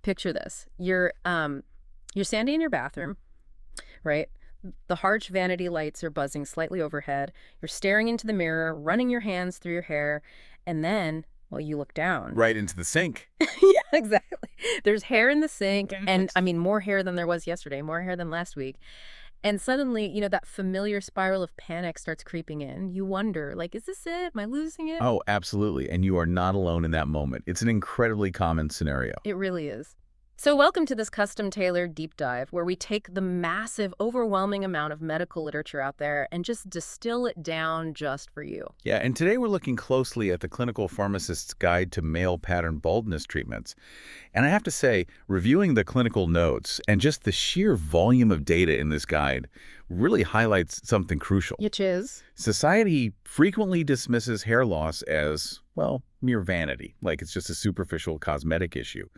Picture this. You're standing in your bathroom, right? The harsh vanity lights are buzzing slightly overhead. You're staring into the mirror, running your hands through your hair, and then, well, you look down. Right into the sink. Yeah, exactly. There's hair in the sink, Okay. and I mean, more hair than there was yesterday, more hair than last week. And suddenly, that familiar spiral of panic starts creeping in. You wonder, like, is this it? Am I losing it? Oh, absolutely. And you are not alone in that moment. It's an incredibly common scenario. It really is. So welcome to this custom-tailored deep dive where we take the massive, overwhelming amount of medical literature out there and just distill it down just for you. Yeah, and today we're looking closely at the Clinical Pharmacist's Guide to Male Pattern Baldness Treatments. And I have to say, reviewing the clinical notes and just the sheer volume of data in this guide really highlights something crucial. Which is? Society frequently dismisses hair loss as, well, mere vanity, like it's just a superficial cosmetic issue.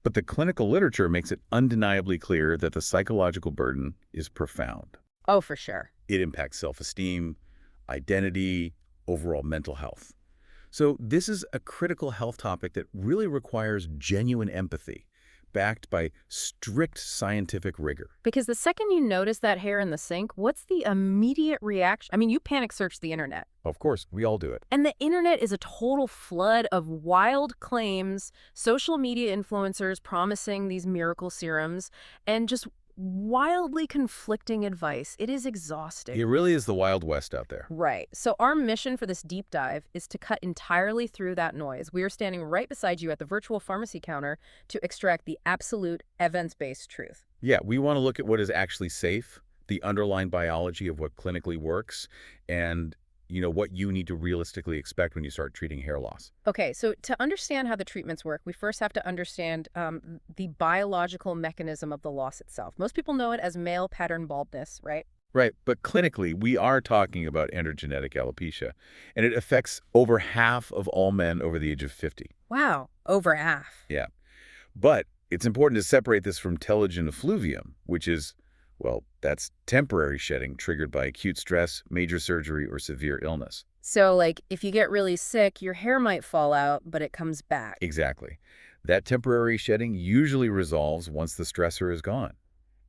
But the clinical literature makes it undeniably clear that the psychological burden is profound. Oh, for sure. It impacts self-esteem, identity, overall mental health. So this is a critical health topic that really requires genuine empathy, backed by strict scientific rigor. Because the second you notice that hair in the sink, what's the immediate reaction? I mean, you panic search the internet. Of course, we all do it. And the internet is a total flood of wild claims, social media influencers promising these miracle serums, and just wildly conflicting advice. It is exhausting. It really is the Wild West out there. Right. So our mission for this deep dive is to cut entirely through that noise. We are standing right beside you at the virtual pharmacy counter to extract the absolute evidence-based truth. Yeah, we want to look at what is actually safe, the underlying biology of what clinically works, and what you need to realistically expect when you start treating hair loss. Okay, so to understand how the treatments work, we first have to understand the biological mechanism of the loss itself. Most people know it as male pattern baldness, right? Right, but clinically, we are talking about androgenetic alopecia, and it affects over half of all men over the age of 50. Wow, over half. Yeah, but it's important to separate this from telogen effluvium, which is, well, that's temporary shedding triggered by acute stress, major surgery, or severe illness. So, like, if you get really sick, your hair might fall out, but it comes back. Exactly. That temporary shedding usually resolves once the stressor is gone.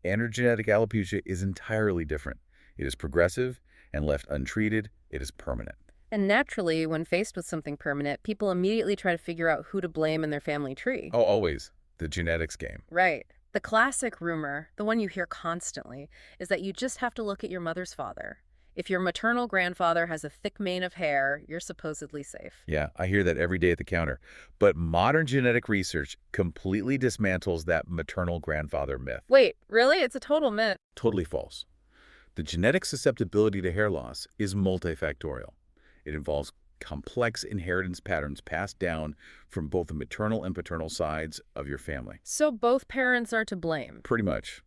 Androgenetic alopecia is entirely different. It is progressive, and left untreated, it is permanent. And naturally, when faced with something permanent, people immediately try to figure out who to blame in their family tree. Oh, always. The genetics game. Right. The classic rumor, the one you hear constantly, is that you just have to look at your mother's father. If your maternal grandfather has a thick mane of hair, you're supposedly safe. Yeah, I hear that every day at the counter. But modern genetic research completely dismantles that maternal grandfather myth. Wait, really? It's a total myth. Totally false. The genetic susceptibility to hair loss is multifactorial. It involves complex inheritance patterns passed down from both the maternal and paternal sides of your family. So both parents are to blame. Pretty much.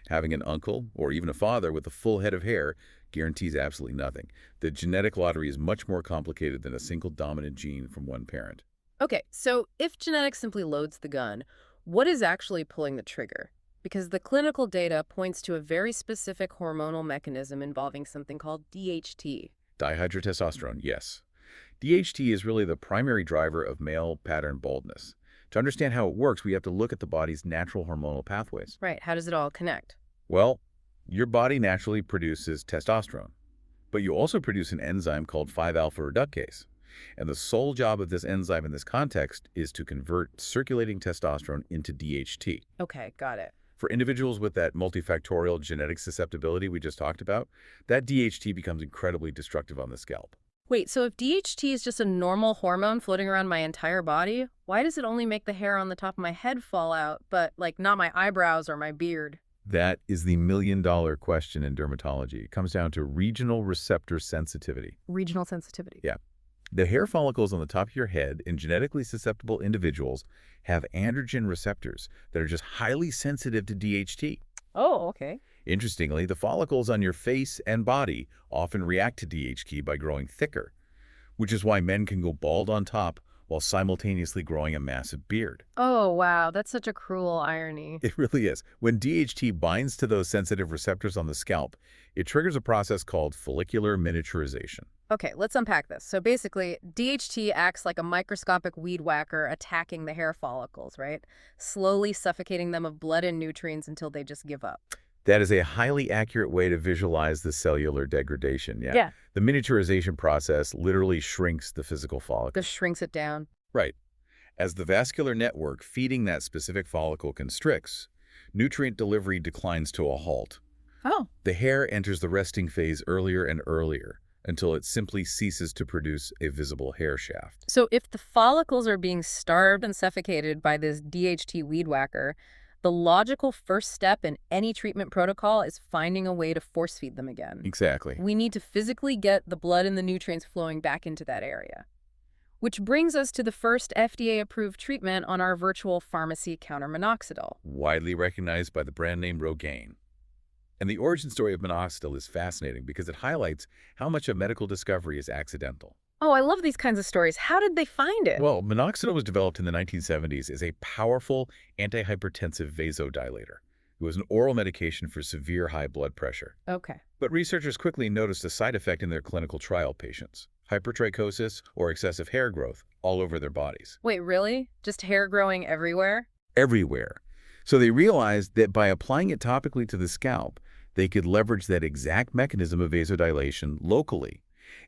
Having an uncle or even a father with a full head of hair guarantees absolutely nothing. The genetic lottery is much more complicated than a single dominant gene from one parent. Okay, so if genetics simply loads the gun, what is actually pulling the trigger? Because the clinical data points to a very specific hormonal mechanism involving something called DHT. Dihydrotestosterone, yes. DHT is really the primary driver of male pattern baldness. To understand how it works, we have to look at the body's natural hormonal pathways. Right, how does it all connect? Well, your body naturally produces testosterone, but you also produce an enzyme called 5-alpha reductase. And the sole job of this enzyme in this context is to convert circulating testosterone into DHT. Okay, got it. For individuals with that multifactorial genetic susceptibility we just talked about, that DHT becomes incredibly destructive on the scalp. Wait, so if DHT is just a normal hormone floating around my entire body, why does it only make the hair on the top of my head fall out, but, like, not my eyebrows or my beard? That is the million-dollar question in dermatology. It comes down to regional receptor sensitivity. Regional sensitivity. Yeah. The hair follicles on the top of your head in genetically susceptible individuals have androgen receptors that are just highly sensitive to DHT. Oh, okay. Interestingly, the follicles on your face and body often react to DHT by growing thicker, which is why men can go bald on top while simultaneously growing a massive beard. Oh, wow. That's such a cruel irony. It really is. When DHT binds to those sensitive receptors on the scalp, it triggers a process called follicular miniaturization. Okay, let's unpack this. So basically, DHT acts like a microscopic weed whacker attacking the hair follicles, right? Slowly suffocating them of blood and nutrients until they just give up. That is a highly accurate way to visualize the cellular degradation, yeah. Yeah. The miniaturization process literally shrinks the physical Just follicle. shrinks it down. Right. As the vascular network feeding that specific follicle constricts, nutrient delivery declines to a halt. Oh. The hair enters the resting phase earlier and earlier until it simply ceases to produce a visible hair shaft. So if the follicles are being starved and suffocated by this DHT weed whacker, the logical first step in any treatment protocol is finding a way to force feed them again. Exactly. We need to physically get the blood and the nutrients flowing back into that area. Which brings us to the first FDA-approved treatment on our virtual pharmacy counter minoxidil. Widely recognized by the brand name Rogaine. And the origin story of minoxidil is fascinating because it highlights how much of medical discovery is accidental. Oh, I love these kinds of stories. How did they find it? Well, minoxidil was developed in the 1970s as a powerful antihypertensive vasodilator. It was an oral medication for severe high blood pressure. Okay. But researchers quickly noticed a side effect in their clinical trial patients: hypertrichosis or excessive hair growth all over their bodies. Wait, really? Just hair growing everywhere? Everywhere. So they realized that by applying it topically to the scalp, they could leverage that exact mechanism of vasodilation locally.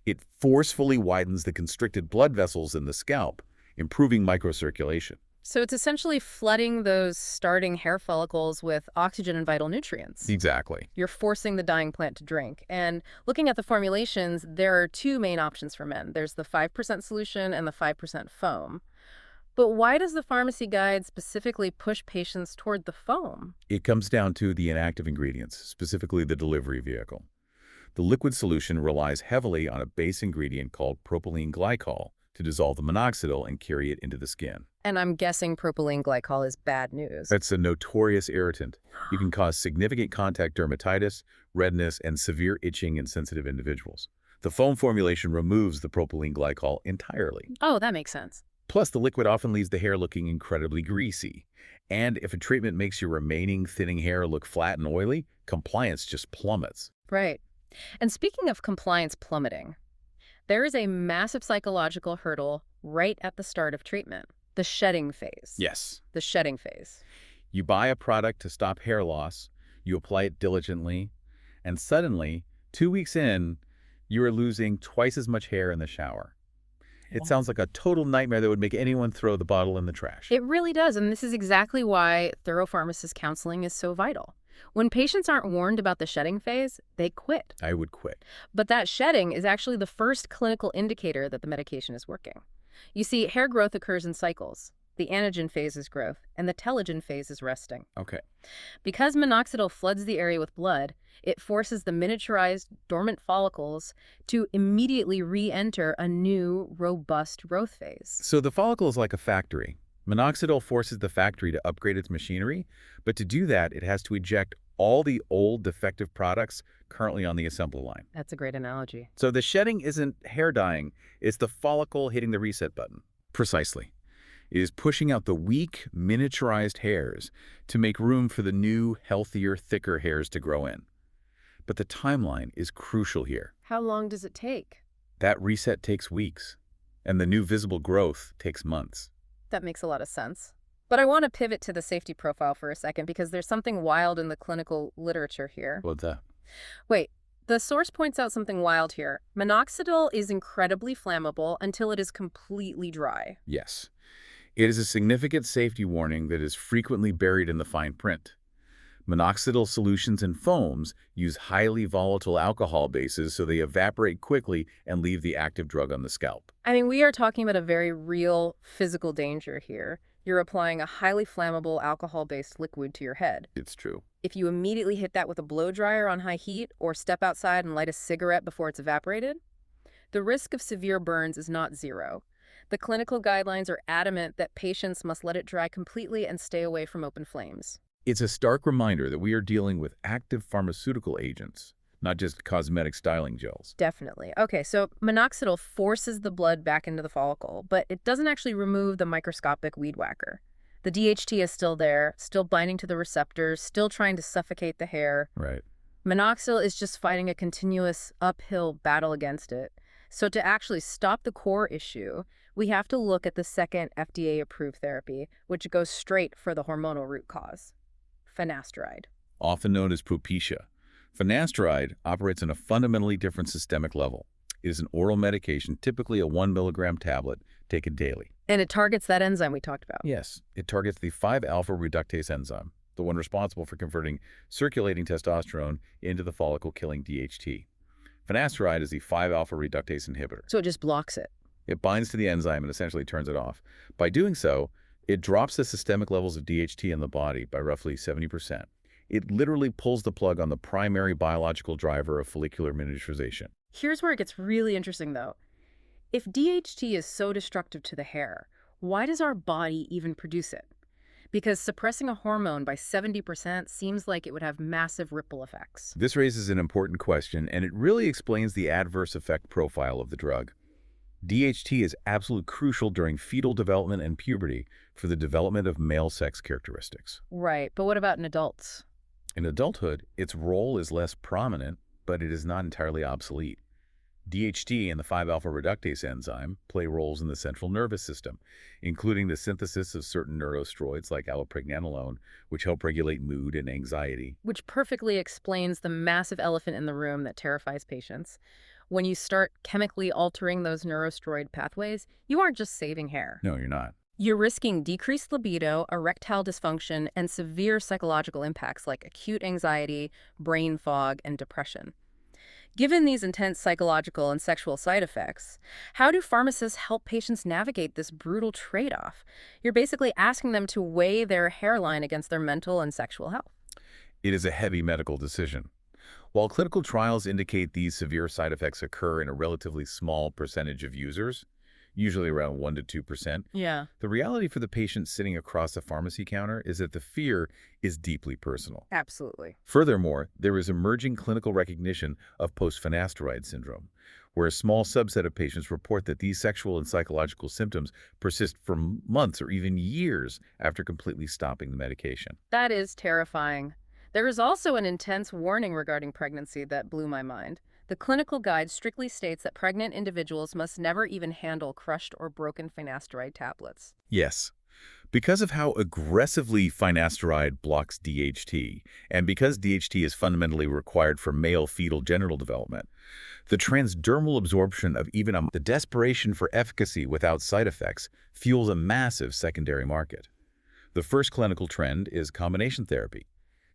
It forcefully widens the constricted blood vessels in the scalp, improving microcirculation. So it's essentially flooding those starting hair follicles with oxygen and vital nutrients. Exactly. You're forcing the dying plant to drink. And looking at the formulations, there are two main options for men. There's the 5% solution and the 5% foam. But why does the pharmacy guide specifically push patients toward the foam? It comes down to the inactive ingredients, specifically the delivery vehicle. The liquid solution relies heavily on a base ingredient called propylene glycol to dissolve the minoxidil and carry it into the skin. And I'm guessing propylene glycol is bad news. That's a notorious irritant. It can cause significant contact dermatitis, redness, and severe itching in sensitive individuals. The foam formulation removes the propylene glycol entirely. Oh, that makes sense. Plus, the liquid often leaves the hair looking incredibly greasy. And if a treatment makes your remaining thinning hair look flat and oily, compliance just plummets. Right. And speaking of compliance plummeting, there is a massive psychological hurdle right at the start of treatment, the shedding phase. Yes. The shedding phase. You buy a product to stop hair loss, you apply it diligently, and suddenly, 2 weeks in, you are losing twice as much hair in the shower. It sounds like a total nightmare that would make anyone throw the bottle in the trash. It really does, and this is exactly why thorough pharmacist counseling is so vital. When patients aren't warned about the shedding phase, they quit. I would quit. But that shedding is actually the first clinical indicator that the medication is working. You see, hair growth occurs in cycles. The anagen phase is growth, and the telogen phase is resting. Okay. Because minoxidil floods the area with blood, it forces the miniaturized, dormant follicles to immediately re-enter a new, robust growth phase. So the follicle is like a factory. Minoxidil forces the factory to upgrade its machinery, but to do that, it has to eject all the old defective products currently on the assembly line. That's a great analogy. So the shedding isn't hair dying, it's the follicle hitting the reset button. Precisely. It is pushing out the weak, miniaturized hairs to make room for the new, healthier, thicker hairs to grow in. But the timeline is crucial here. How long does it take? That reset takes weeks, and the new visible growth takes months. That makes a lot of sense. But I want to pivot to the safety profile for a second because there's something wild in the clinical literature here. What's that? Wait, the source points out something wild here. Minoxidil is incredibly flammable until it is completely dry. Yes. It is a significant safety warning that is frequently buried in the fine print. Minoxidil solutions and foams use highly volatile alcohol bases so they evaporate quickly and leave the active drug on the scalp. I mean, we are talking about a very real physical danger here. You're applying a highly flammable alcohol-based liquid to your head. It's true. If you immediately hit that with a blow dryer on high heat or step outside and light a cigarette before it's evaporated, the risk of severe burns is not zero. The clinical guidelines are adamant that patients must let it dry completely and stay away from open flames. It's a stark reminder that we are dealing with active pharmaceutical agents, not just cosmetic styling gels. Definitely. Okay, so minoxidil forces the blood back into the follicle, but it doesn't actually remove the microscopic weed whacker. The DHT is still there, still binding to the receptors, still trying to suffocate the hair. Right. Minoxidil is just fighting a continuous uphill battle against it, So to actually stop the core issue, we have to look at the second FDA-approved therapy, which goes straight for the hormonal root cause, finasteride. Often known as Propecia. Finasteride operates on a fundamentally different systemic level. It is an oral medication, typically a 1 milligram tablet, taken daily. And it targets that enzyme we talked about. Yes, it targets the 5-alpha reductase enzyme, the one responsible for converting circulating testosterone into the follicle-killing DHT. Finasteride is the 5-alpha reductase inhibitor. So it just blocks it. It binds to the enzyme and essentially turns it off. By doing so, it drops the systemic levels of DHT in the body by roughly 70%. It literally pulls the plug on the primary biological driver of follicular miniaturization. Here's where it gets really interesting, though. If DHT is so destructive to the hair, why does our body even produce it? Because suppressing a hormone by 70% seems like it would have massive ripple effects. This raises an important question, and it really explains the adverse effect profile of the drug. DHT is absolutely crucial during fetal development and puberty for the development of male sex characteristics. Right, but what about in adults? In adulthood, its role is less prominent, but it is not entirely obsolete. DHT and the 5-alpha reductase enzyme play roles in the central nervous system, including the synthesis of certain neurosteroids like allopregnanolone, which help regulate mood and anxiety. Which perfectly explains the massive elephant in the room that terrifies patients. When you start chemically altering those neurosteroid pathways, you aren't just saving hair. No, you're not. You're risking decreased libido, erectile dysfunction, and severe psychological impacts like acute anxiety, brain fog, and depression. Given these intense psychological and sexual side effects, how do pharmacists help patients navigate this brutal trade-off? You're basically asking them to weigh their hairline against their mental and sexual health. It is a heavy medical decision. While clinical trials indicate these severe side effects occur in a relatively small percentage of users, usually around 1 to 2%, Yeah. the reality for the patient sitting across a pharmacy counter is that the fear is deeply personal. Absolutely. Furthermore, there is emerging clinical recognition of post-finasteride syndrome, where a small subset of patients report that these sexual and psychological symptoms persist for months or even years after completely stopping the medication. That is terrifying. There is also an intense warning regarding pregnancy that blew my mind. The clinical guide strictly states that pregnant individuals must never even handle crushed or broken finasteride tablets. Yes. Because of how aggressively finasteride blocks DHT, and because DHT is fundamentally required for male fetal genital development, the transdermal absorption of the desperation for efficacy without side effects fuels a massive secondary market. The first clinical trend is combination therapy,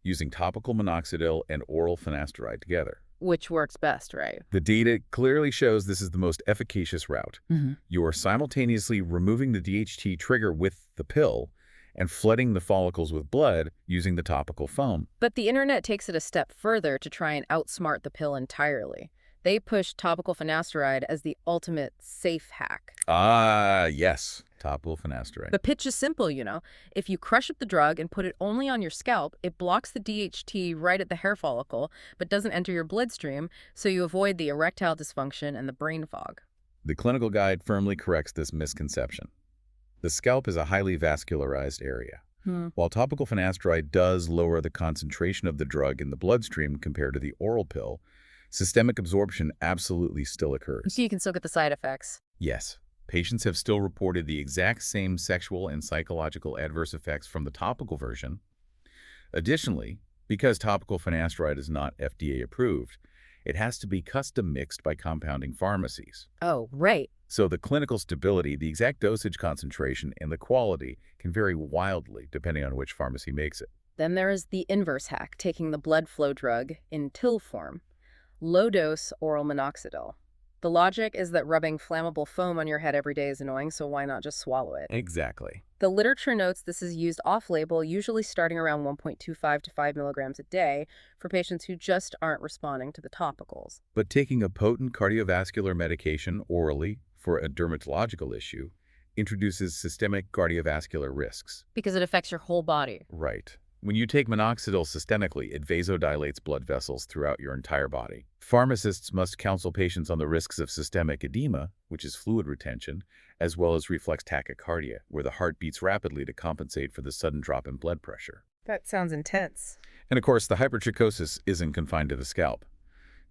using topical minoxidil and oral finasteride together. Which works best, right? The data clearly shows this is the most efficacious route. You are simultaneously removing the DHT trigger with the pill and flooding the follicles with blood using the topical foam. But the internet takes it a step further to try and outsmart the pill entirely. They push topical finasteride as the ultimate safe hack. Ah, yes. Topical finasteride. The pitch is simple, you know. If you crush up the drug and put it only on your scalp, it blocks the DHT right at the hair follicle, but doesn't enter your bloodstream, so you avoid the erectile dysfunction and the brain fog. The clinical guide firmly corrects this misconception. The scalp is a highly vascularized area. While topical finasteride does lower the concentration of the drug in the bloodstream compared to the oral pill, systemic absorption absolutely still occurs. So you can still get the side effects. Yes. Patients have still reported the exact same sexual and psychological adverse effects from the topical version. Additionally, because topical finasteride is not FDA approved, it has to be custom mixed by compounding pharmacies. Oh, right. So the clinical stability, the exact dosage concentration, and the quality can vary wildly depending on which pharmacy makes it. Then there is the inverse hack, taking the blood flow drug in pill form. Low-dose oral minoxidil. The logic is that rubbing flammable foam on your head every day is annoying, so why not just swallow it? Exactly. The literature notes this is used off-label, usually starting around 1.25 to 5 milligrams a day for patients who just aren't responding to the topicals. But taking a potent cardiovascular medication orally for a dermatological issue introduces systemic cardiovascular risks. Because it affects your whole body. Right. When you take minoxidil systemically, it vasodilates blood vessels throughout your entire body. Pharmacists must counsel patients on the risks of systemic edema, which is fluid retention, as well as reflex tachycardia, where the heart beats rapidly to compensate for the sudden drop in blood pressure. That sounds intense. And of course, the hypertrichosis isn't confined to the scalp.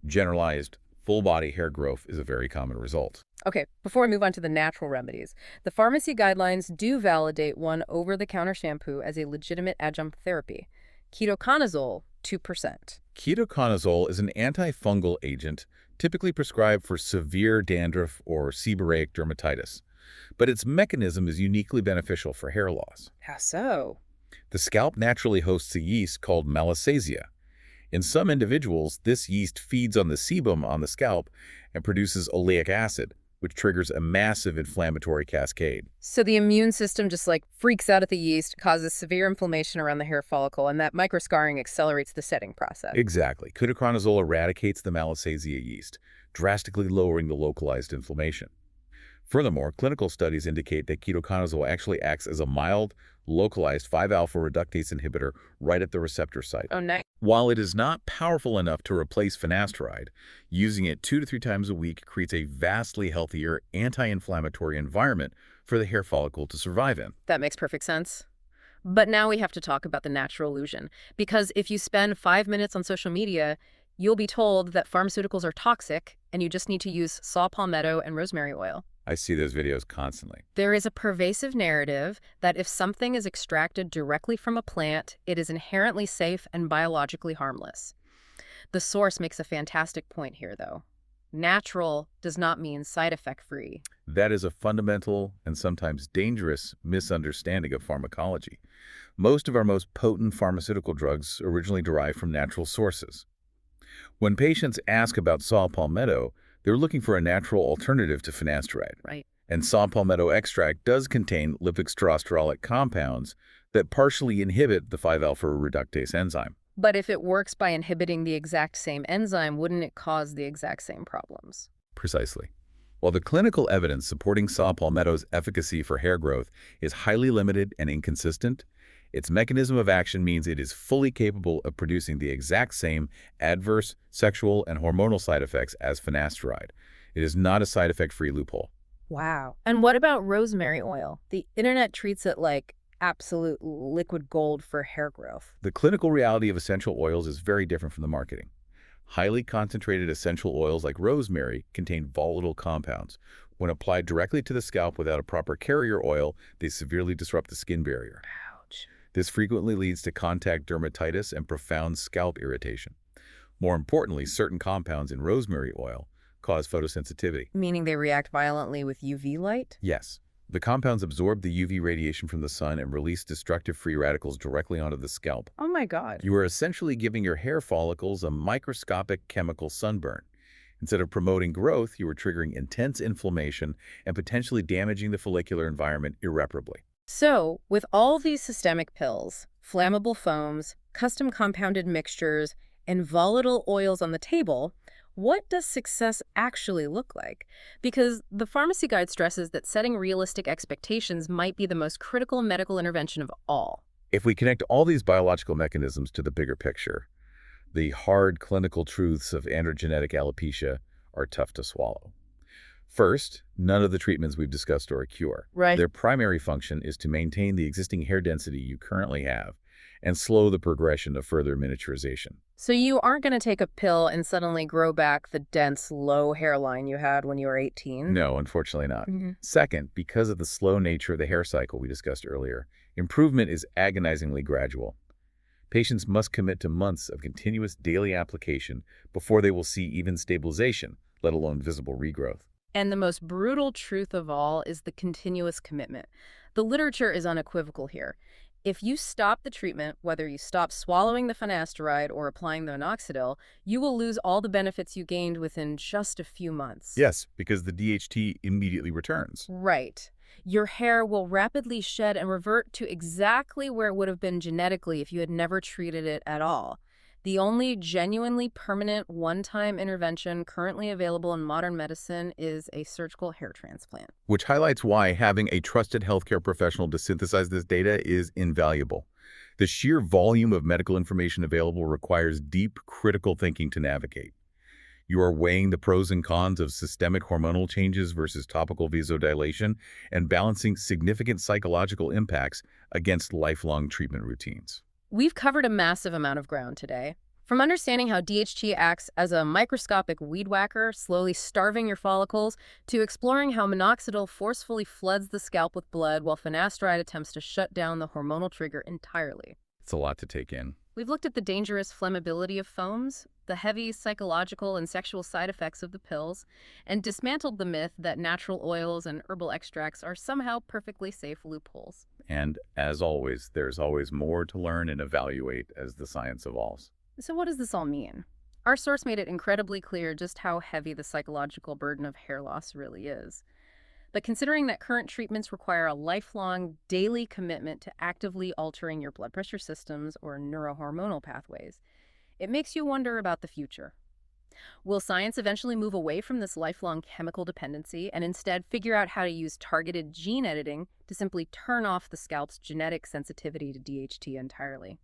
Generalized Full body hair growth is a very common result. Okay, before I move on to the natural remedies, the pharmacy guidelines do validate one over-the-counter shampoo as a legitimate adjunct therapy. Ketoconazole, 2%. Ketoconazole is an antifungal agent typically prescribed for severe dandruff or seborrheic dermatitis, but its mechanism is uniquely beneficial for hair loss. How so? The scalp naturally hosts a yeast called Malassezia. In some individuals, this yeast feeds on the sebum on the scalp and produces oleic acid, which triggers a massive inflammatory cascade. So the immune system just freaks out at the yeast, causes severe inflammation around the hair follicle, and that microscarring accelerates the setting process. Exactly. Ketoconazole eradicates the Malassezia yeast, drastically lowering the localized inflammation. Furthermore, clinical studies indicate that ketoconazole actually acts as a mild, localized 5-alpha reductase inhibitor right at the receptor site. Oh, nice. While it is not powerful enough to replace finasteride, using it 2 to 3 times a week creates a vastly healthier anti-inflammatory environment for the hair follicle to survive in. That makes perfect sense. But now we have to talk about the natural illusion, because if you spend 5 minutes on social media, you'll be told that pharmaceuticals are toxic and you just need to use saw palmetto and rosemary oil. I see those videos constantly. There is a pervasive narrative that if something is extracted directly from a plant, it is inherently safe and biologically harmless. The source makes a fantastic point here, though. Natural does not mean side effect free. That is a fundamental and sometimes dangerous misunderstanding of pharmacology. Most of our most potent pharmaceutical drugs originally derive from natural sources. When patients ask about saw palmetto, they're looking for a natural alternative to finasteride. Right. And saw palmetto extract does contain lipixtrosterolic compounds that partially inhibit the 5-alpha reductase enzyme. But if it works by inhibiting the exact same enzyme, wouldn't it cause the exact same problems? Precisely. While the clinical evidence supporting saw palmetto's efficacy for hair growth is highly limited and inconsistent, its mechanism of action means it is fully capable of producing the exact same adverse sexual and hormonal side effects as finasteride. It is not a side effect-free loophole. Wow. And what about rosemary oil? The internet treats it like absolute liquid gold for hair growth. The clinical reality of essential oils is very different from the marketing. Highly concentrated essential oils like rosemary contain volatile compounds. When applied directly to the scalp without a proper carrier oil, they severely disrupt the skin barrier. Ouch. This frequently leads to contact dermatitis and profound scalp irritation. More importantly, certain compounds in rosemary oil cause photosensitivity. Meaning they react violently with UV light? Yes. The compounds absorb the UV radiation from the sun and release destructive free radicals directly onto the scalp. Oh my God. You are essentially giving your hair follicles a microscopic chemical sunburn. Instead of promoting growth, you are triggering intense inflammation and potentially damaging the follicular environment irreparably. So, with all these systemic pills, flammable foams, custom compounded mixtures, and volatile oils on the table, what does success actually look like? Because the pharmacy guide stresses that setting realistic expectations might be the most critical medical intervention of all. If we connect all these biological mechanisms to the bigger picture, the hard clinical truths of androgenetic alopecia are tough to swallow. First, none of the treatments we've discussed are a cure. Right. Their primary function is to maintain the existing hair density you currently have and slow the progression of further miniaturization. So you aren't going to take a pill and suddenly grow back the dense, low hairline you had when you were 18? No, unfortunately not. Mm-hmm. Second, because of the slow nature of the hair cycle we discussed earlier, improvement is agonizingly gradual. Patients must commit to months of continuous daily application before they will see even stabilization, let alone visible regrowth. And the most brutal truth of all is the continuous commitment. The literature is unequivocal here. If you stop the treatment, whether you stop swallowing the finasteride or applying the minoxidil, you will lose all the benefits you gained within just a few months. Yes, because the DHT immediately returns. Right. Your hair will rapidly shed and revert to exactly where it would have been genetically if you had never treated it at all. The only genuinely permanent one-time intervention currently available in modern medicine is a surgical hair transplant. Which highlights why having a trusted healthcare professional to synthesize this data is invaluable. The sheer volume of medical information available requires deep, critical thinking to navigate. You are weighing the pros and cons of systemic hormonal changes versus topical vasodilation and balancing significant psychological impacts against lifelong treatment routines. We've covered a massive amount of ground today. From understanding how DHT acts as a microscopic weed whacker, slowly starving your follicles, to exploring how minoxidil forcefully floods the scalp with blood while finasteride attempts to shut down the hormonal trigger entirely. It's a lot to take in. We've looked at the dangerous flammability of foams, the heavy psychological and sexual side effects of the pills, and dismantled the myth that natural oils and herbal extracts are somehow perfectly safe loopholes. And as always, there's always more to learn and evaluate as the science evolves. So what does this all mean? Our source made it incredibly clear just how heavy the psychological burden of hair loss really is. But considering that current treatments require a lifelong, daily commitment to actively altering your blood pressure systems or neurohormonal pathways, it makes you wonder about the future. Will science eventually move away from this lifelong chemical dependency and instead figure out how to use targeted gene editing to simply turn off the scalp's genetic sensitivity to DHT entirely?